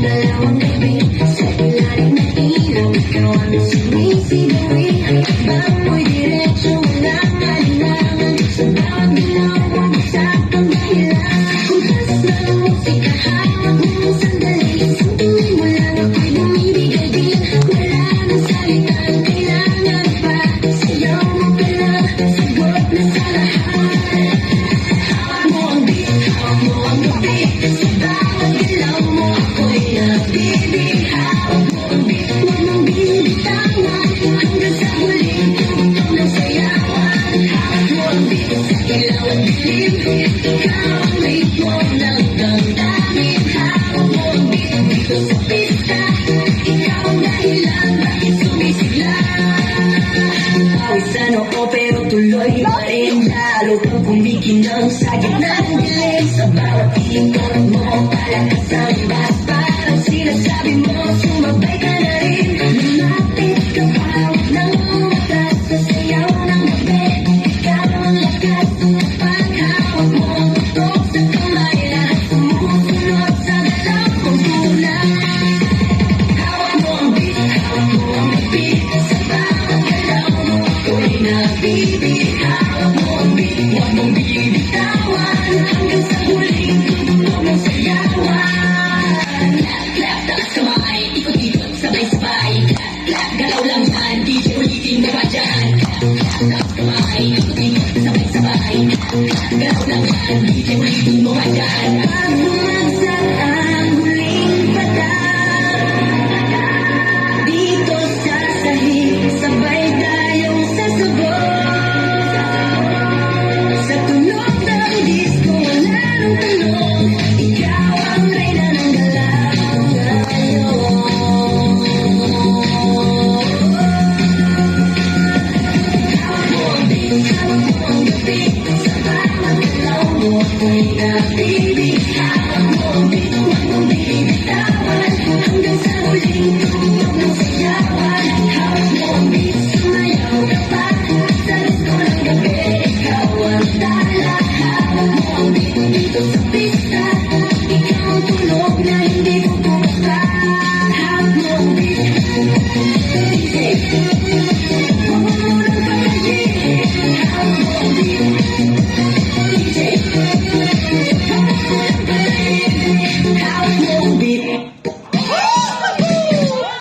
Dalawang gabi sa ilalim ng ilaw, ikaw ang sumisibiri. Bamoy diretso, walang alinlangan. Sa bawat galaw, pag-usapang dahilan. Kutas ng musika, hawak mo sandali. Santuin mo lang ako'y bumibigay din. Wala nang salitang kailangan pa. Sayaw mo ka lang, sagot na sa lahat. Hawak mo ang beat, hawak mo ang gabi. Sa bawat galaw mo ako'y nabibig. Hawak mo ang beat, huwag mong binibitawan. Hanggang sa huling tugtog ng sayawan. Hawak mo ang beat, sa ilaw at dilim. Ikaw ang ritmo ng damdamin. Hawak mo ang beat, dito sa pista. Ikaw ang dahilan, bakit sumisigla. Pawis sa noo pero tuloy pa rin. Lalo kang kumikinang sa gitna ng dilim. Sa bawat ikot mo, palakas ang bas. Parang sinasabi mo, sumabay ka na rin. Lumapit ka pa, huwag nang umatas. Sa sayaw ng gabi, ikaw ang lakas. Paghawak mo ang tutok sa kamay. Lahat sumusunod sa galaw kong tulad. Hawak mo ang beat, hawak mo ang beat. Sa bawat galaw mo ako'y nabibig. Hawak mo ang beat, huwag mong binibitawan. Hanggang sa huling tugtog ng sayawan. Clap, clap, taas kamay, ikot-ikot, sabay-sabay. Clap, clap, galaw lang yan, DJ ulitin mo pa dyan. Clap, clap, taas kamay, ikot-ikot, sabay-sabay. Clap, clap, galaw lang yan, DJ ulitin mo pa dyan.